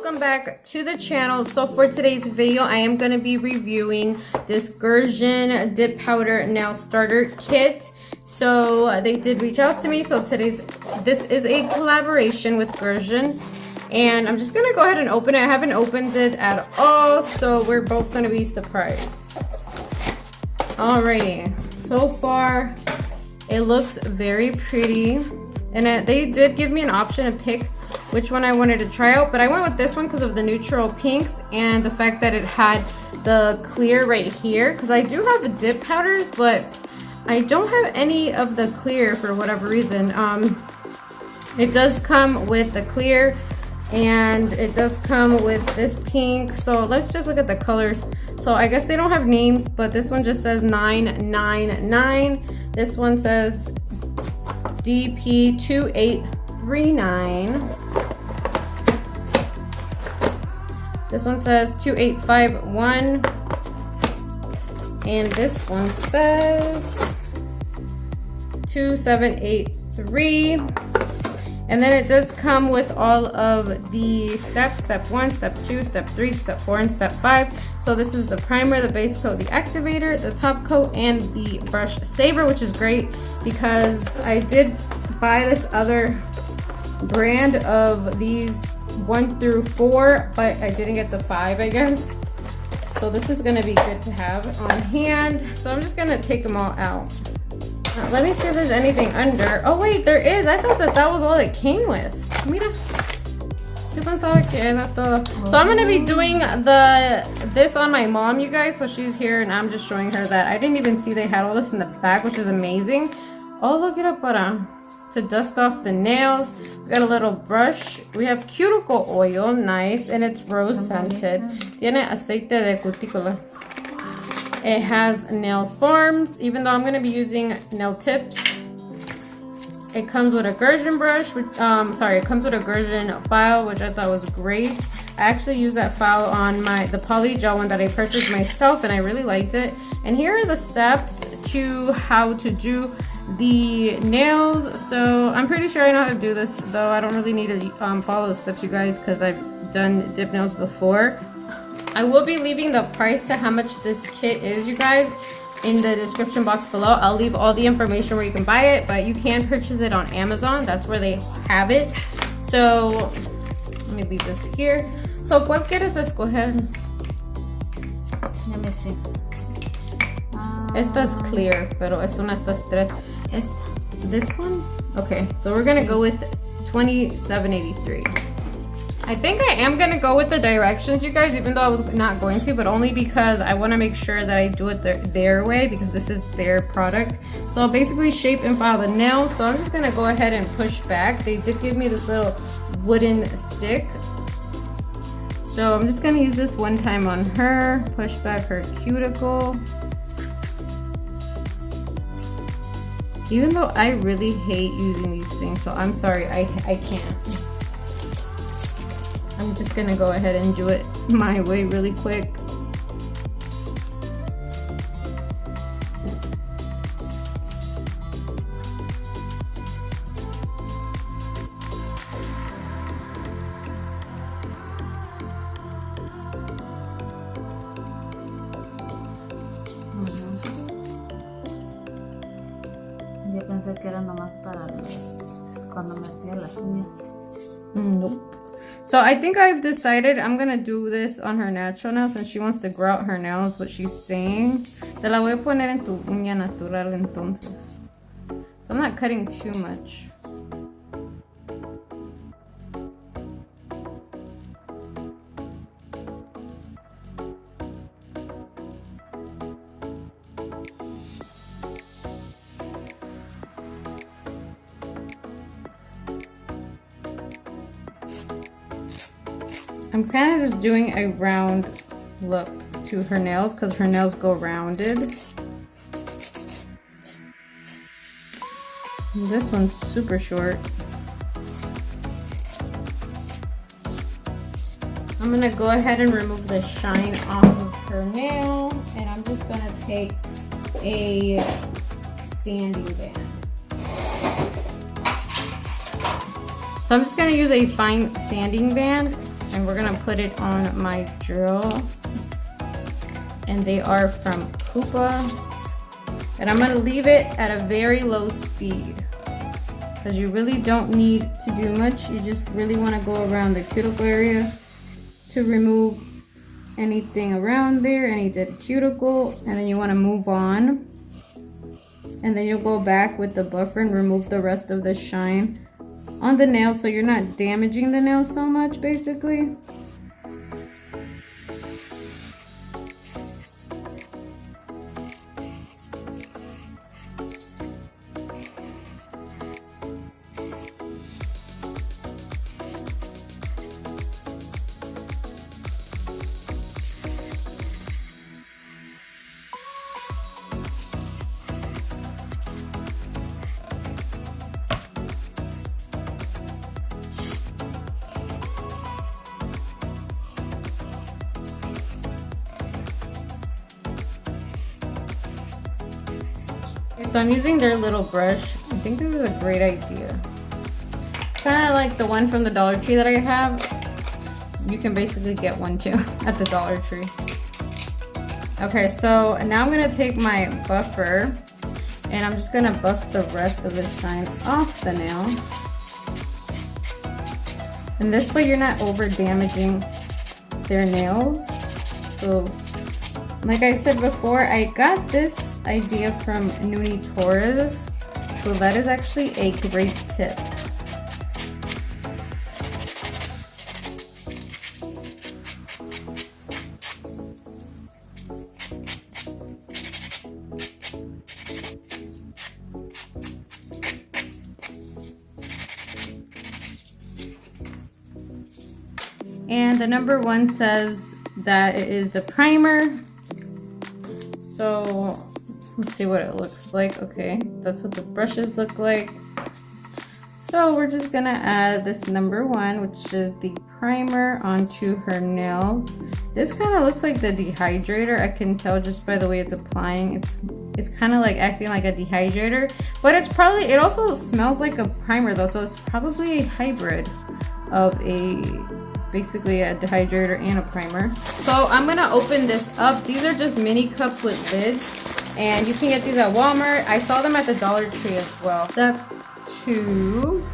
welcome back to the channel. So for today's video, I am going to be reviewing this Gershion dip powder nail starter kit. So they did reach out to me. So this is a collaboration with Gershion, and I'm just gonna go ahead and open it. I haven't opened it at all, so we're both gonna be surprised. Alrighty, so far it looks very pretty, and they did give me an option to pick which one I wanted to try out, but I went with this one because of the neutral pinks and the fact that it had the clear right here, because I do have dip powders, but I don't have any of the clear for whatever reason. It does come with the clear, and it does come with this pink. So let's just look at the colors. So I guess they don't have names, but this one just says 999. This one says DP2839. This one says 2851. And this one says 2783. And then it does come with all of the steps: step 1, step 2, step 3, step 4, and step 5. So this is the primer, the base coat, the activator, the top coat, and the brush saver, which is great because I did buy this other brand of these 1 through 4, but I didn't get the 5, I guess. So this is gonna be good to have on hand. So I'm just gonna take them all out. Let me see if there's anything under. Oh wait, there is. I thought that was all it came with. Mira. Yo pensaba que era todo. So I'm gonna be doing this on my mom, you guys. So she's here and I'm just showing her that. I didn't even see they had all this in the back, which is amazing. Oh, look it up to dust off the nails. We got a little brush. We have cuticle oil, nice, and it's rose scented. Tiene aceite de cutícula. It has nail forms, even though I'm going to be using nail tips. It comes with a Gershion brush, it comes with a Gershion file, which I thought was great. I actually used that file on the poly gel one that I purchased myself, and I really liked it. And here are the steps to how to do the nails. So I'm pretty sure I know how to do this, though I don't really need to follow the steps, you guys, because I've done dip nails before. I will be leaving the price to how much this kit is, you guys, in the description box below. I'll leave all the information where you can buy it, but you can purchase it on Amazon. That's where they have it. So let me leave this here. So ¿cuál quieres escoger? Let me see. Esta es clear, pero es una de estas tres. This one? Okay, so we're gonna go with 2783. I think I am gonna go with the directions, you guys, even though I was not going to, but only because I want to make sure that I do it their way, because this is their product. So I'll basically shape and file the nail. So I'm just gonna go ahead and push back. They did give me this little wooden stick, so I'm just gonna use this one time on her. Push back her cuticle. Even though I really hate using these things, so I'm sorry, I can't. I'm just gonna go ahead and do it my way really quick. Yo pensé que era nomás para cuando me hacía las uñas. Nope. So I think I've decided I'm gonna do this on her natural nails, since she wants to grow out her nails, what she's saying. Te la voy a poner en tu uña natural entonces. So I'm not cutting too much. I'm kind of just doing a round look to her nails because her nails go rounded. And this one's super short. I'm gonna go ahead and remove the shine off of her nail, and I'm just gonna take a sanding band. So I'm just gonna use a fine sanding band and we're gonna put it on my drill. And they are from COUTURE. And I'm gonna leave it at a very low speed because you really don't need to do much. You just really wanna go around the cuticle area to remove anything around there, any dead cuticle, and then you wanna move on. And then you'll go back with the buffer and remove the rest of the shine on the nail so you're not damaging the nail so much, basically. So I'm using their little brush. I think this is a great idea. It's kind of like the one from the Dollar Tree that I have. You can basically get one too at the Dollar Tree. Okay, so now I'm gonna take my buffer and I'm just gonna buff the rest of the shine off the nail. And this way you're not over damaging their nails. So like I said before, I got this idea from Nuni Torres, so that is actually a great tip. And the number 1 says that it is the primer. So let's see what it looks like. Okay, that's what the brushes look like. So we're just gonna add this number 1, which is the primer, onto her nails. This kind of looks like the dehydrator. I can tell just by the way it's applying. It's kind of like acting like a dehydrator, but it's probably, it also smells like a primer though, so it's probably a hybrid of basically a dehydrator and a primer. So I'm gonna open this up. These are just mini cups with lids. And you can get these at Walmart. I saw them at the Dollar Tree as well. Step 2,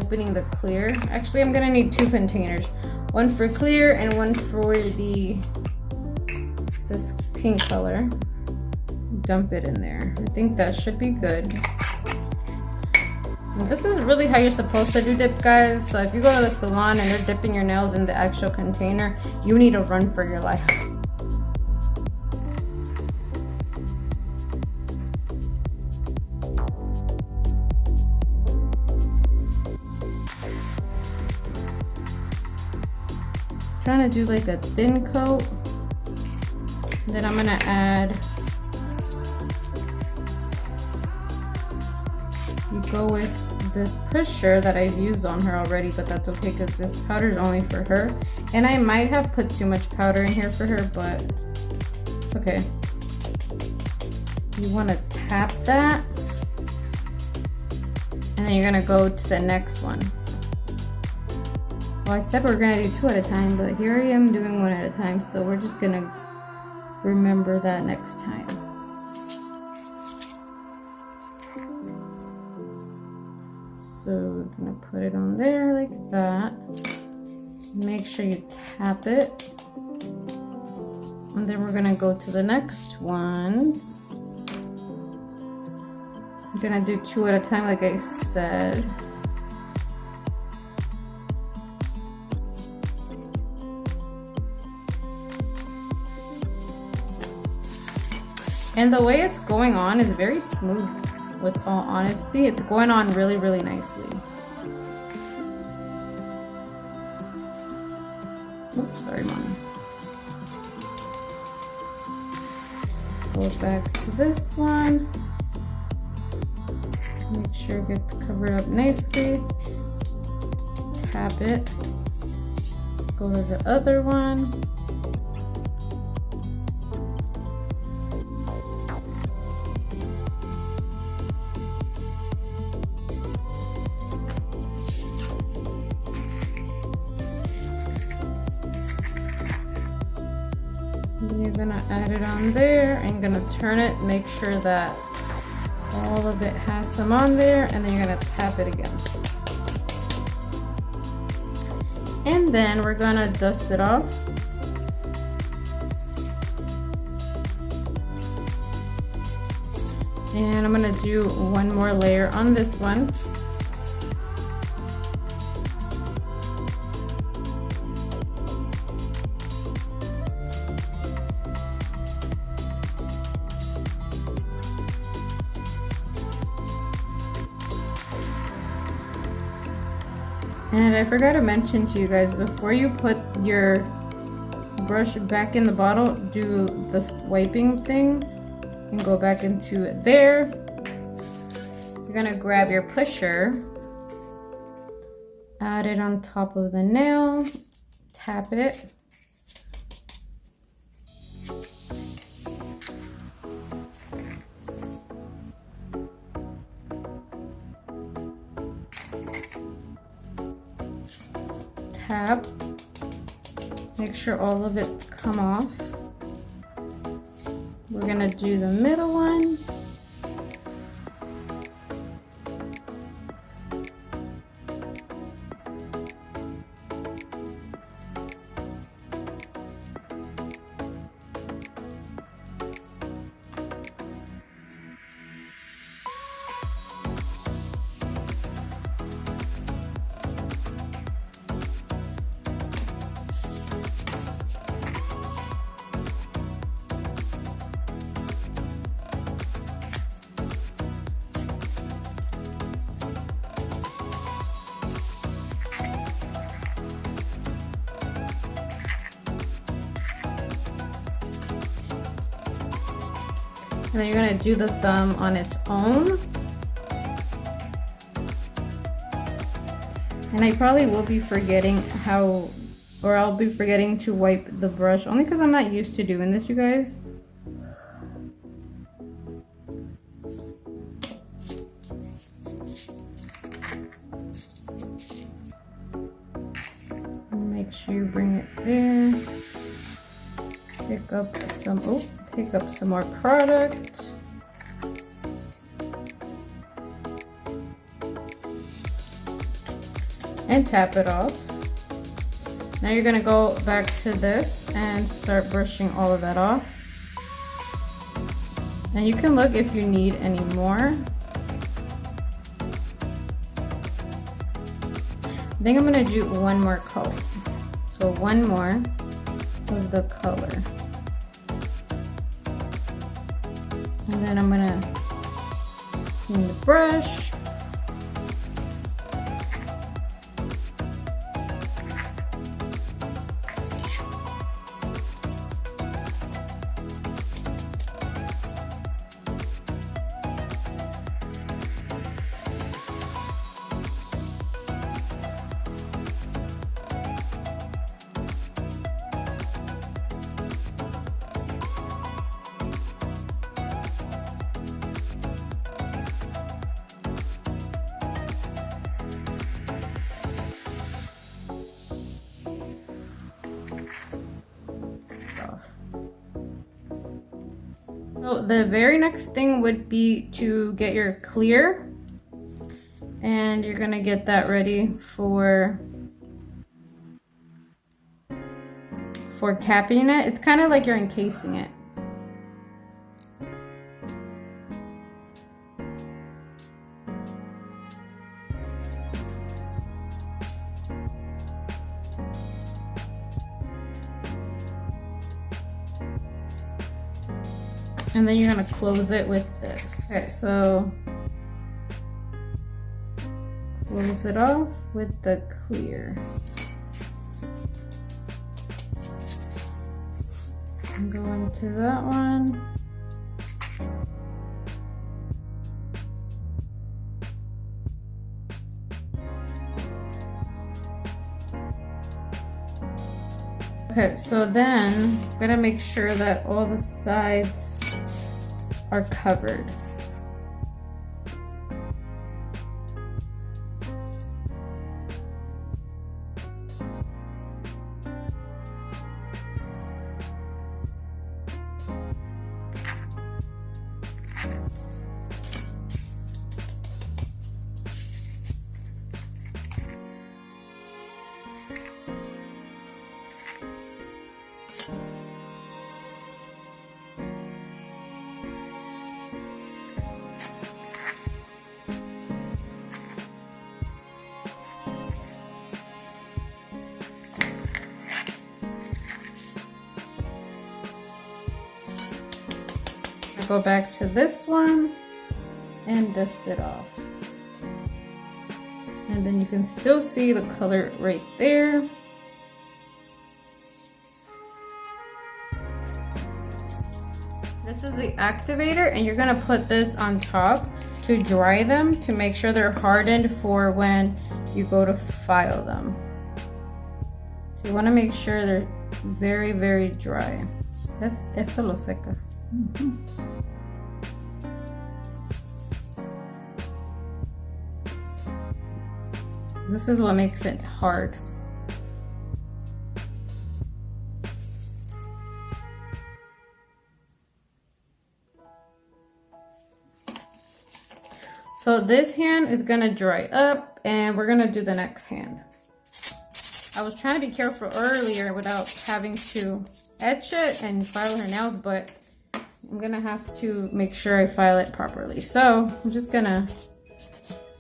opening the clear. Actually, I'm gonna need 2 containers. One for clear and one for this pink color. Dump it in there. I think that should be good. And this is really how you're supposed to do dip, guys. So if you go to the salon and they're dipping your nails in the actual container, you need to run for your life. Trying to do like a thin coat. Then I'm gonna add, you go with this pusher that I've used on her already, but that's okay because this powder is only for her. And I might have put too much powder in here for her, but it's okay. You want to tap that, and then you're gonna go to the next one. Well, I said we're gonna do 2 at a time, but here I am doing 1 at a time, so we're just gonna remember that next time. So we're gonna put it on there like that. Make sure you tap it. And then we're gonna go to the next ones. I'm gonna do 2 at a time like I said. And the way it's going on is very smooth, with all honesty. It's going on really, really nicely. Oops, sorry, Mom. Go back to this one. Make sure it gets covered up nicely. Tap it. Go to the other one. you're gonna add it on there and gonna turn it, make sure that all of it has some on there, and then you're gonna tap it again. And then we're gonna dust it off. And I'm gonna do one more layer on this one. And I forgot to mention to you guys, before you put your brush back in the bottle, do this wiping thing and go back into it there. You're gonna grab your pusher, add it on top of the nail, tap it. Tap, make sure all of it come off. We're gonna do the middle one. And then you're gonna do the thumb on its own. And I probably will be forgetting how, or I'll be forgetting to wipe the brush, only because I'm not used to doing this, you guys. Make sure you bring it there. Pick up some more product. And tap it off. Now you're gonna go back to this and start brushing all of that off. And you can look if you need any more. I think I'm gonna do one more coat. So one more of the color. And then I'm gonna clean the brush. So the very next thing would be to get your clear, and you're gonna get that ready for capping it. It's kind of like you're encasing it. And then you're gonna close it with this. Okay, so close it off with the clear. And go into that one. Okay, so then I'm gonna make sure that all the sides are covered. Go back to this one and dust it off. And then you can still see the color right there. This is the activator, and you're gonna put this on top to dry them to make sure they're hardened for when you go to file them. So you wanna make sure they're very, very dry. Esto lo seca. This is what makes it hard. So this hand is gonna dry up, and we're gonna do the next hand. I was trying to be careful earlier without having to etch it and file her nails, but I'm gonna have to make sure I file it properly. So I'm just gonna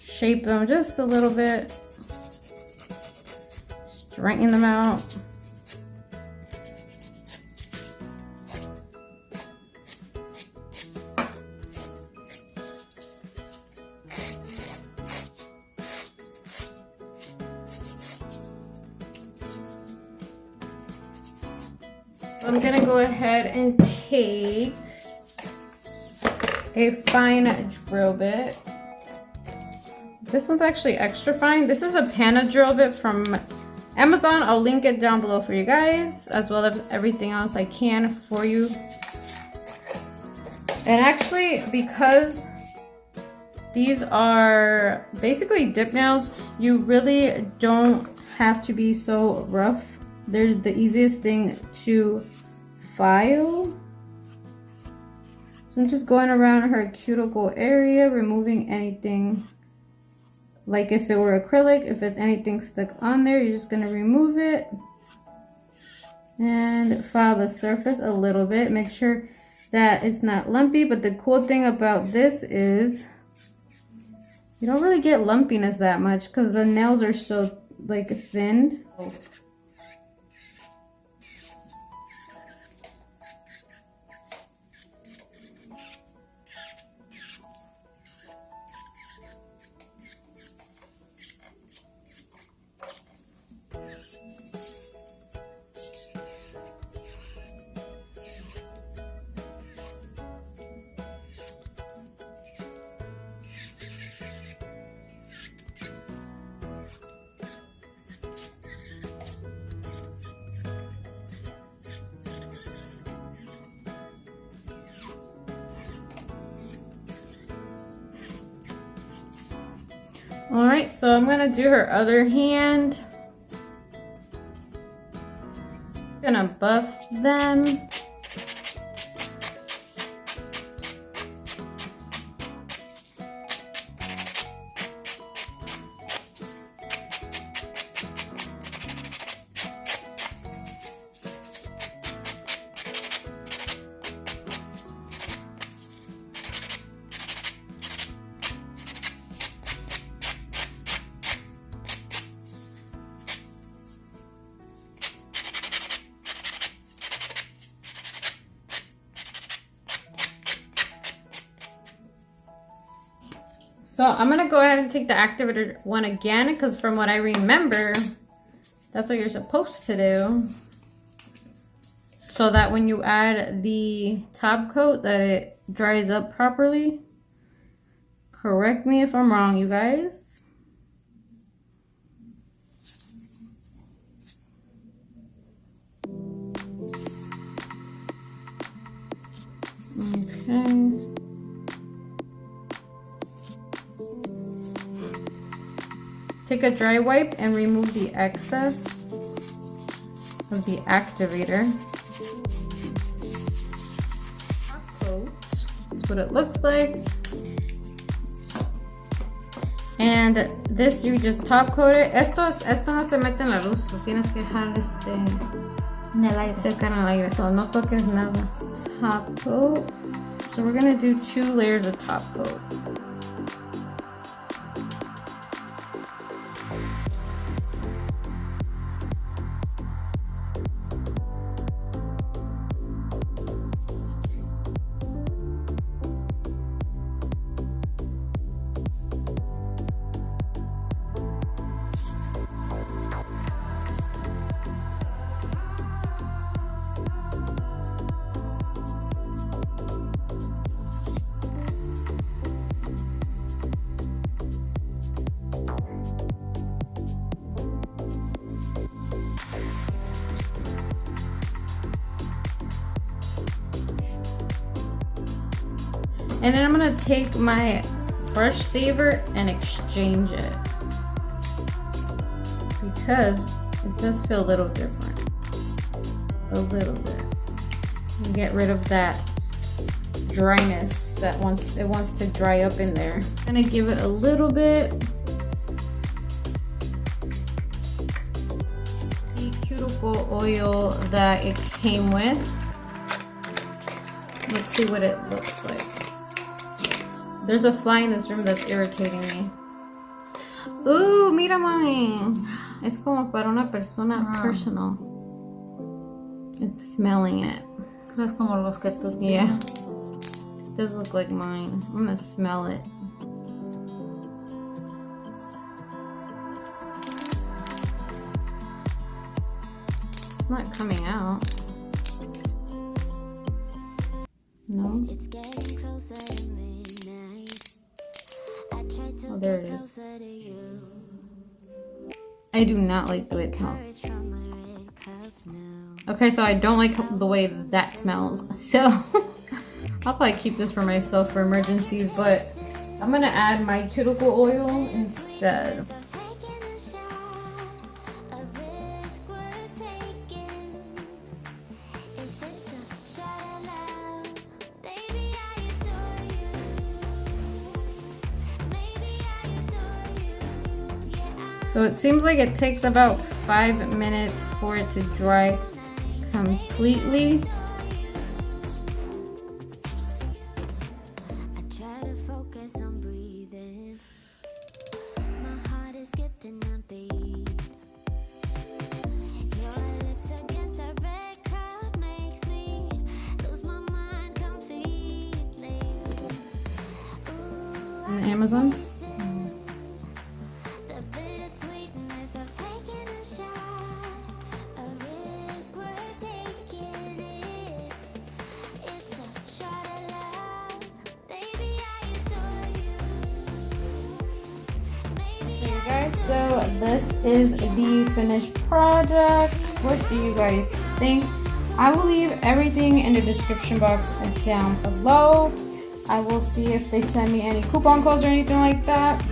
shape them just a little bit, straighten them out. I'm gonna go ahead and take a fine drill bit. This one's actually extra fine. This is a panna drill bit from Amazon. I'll link it down below for you guys, as well as everything else I can for you. And actually, because these are basically dip nails, you really don't have to be so rough. They're the easiest thing to file. So I'm just going around her cuticle area, removing anything. Like if it were acrylic, if anything stuck on there, you're just gonna remove it and file the surface a little bit. Make sure that it's not lumpy, but the cool thing about this is you don't really get lumpiness that much because the nails are so like thin. All right, so I'm gonna do her other hand. Gonna buff them. So I'm gonna go ahead and take the activator one again, because from what I remember, that's what you're supposed to do. So that when you add the top coat, that it dries up properly. Correct me if I'm wrong, you guys. Okay. Take a dry wipe and remove the excess of the activator. Top coat, that's what it looks like. And this you just top coat it. Esto no se mete en la luz, lo tienes que dejar En el aire. secar en el aire, so no toques nada. Top coat. So we're gonna do 2 layers of top coat. And then I'm gonna take my brush saver and exchange it, because it does feel a little different, a little bit. And get rid of that dryness that wants to dry up in there. I'm gonna give it a little bit. The cuticle oil that it came with. Let's see what it looks like. There's a fly in this room that's irritating me. Ooh, mira mami. Es como para una persona personal. It's smelling it. Es como los que tú tienes. Yeah. It does look like mine. I'm gonna smell it. It's not coming out. No. It's getting closer to midnight. I tried to Oh, there get it is. closer to you. I do not like the way it smells. Courage from my red cup now. Okay, so I don't like the way that smells. So I'll probably keep this for myself for emergencies, but I'm gonna add my cuticle oil instead. So taking a shot, a risk worth taking. If it's a shot of love, baby, I adore you. Maybe I adore you. Yeah, So it seems like it takes about 5 minutes for it to dry completely. I try to focus on breathing. My heart is skipping a beat. Your lips against a red cup makes me lose my mind completely. Ooh, On Amazon. the bittersweetness of taking a shot, a risk worth taking it. It's a shot of love, baby, I adore you. Maybe Hey guys, so this is the finished project. What do you guys think? I will leave everything in the description box down below. I will see if they send me any coupon codes or anything like that,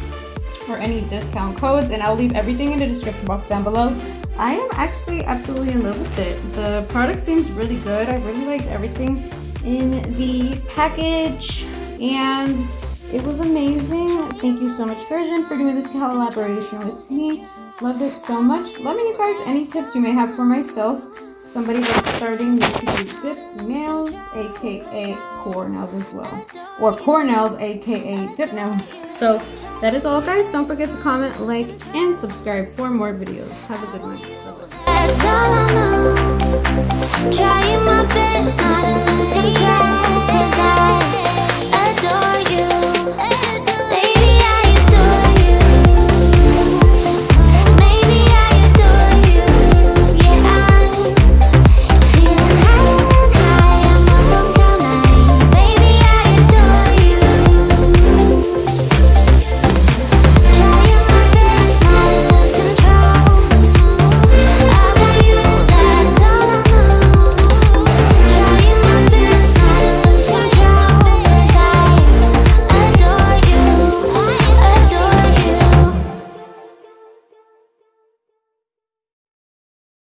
or any discount codes, and I'll leave everything in the description box down below. I am actually absolutely in love with it. The product seems really good. I really liked everything in the package, and it was amazing. Thank you so much, Gershion, for doing this collaboration with me. Loved it so much. Let me know, guys, any tips you may have for myself. Somebody that's starting new to do dip nails, aka core nails as well, or core nails, aka dip nails. So that is all, guys. Don't forget to comment, like, and subscribe for more videos. Have a good one. Bye-bye. that's all I know. Trying my best not to lose control, 'cause I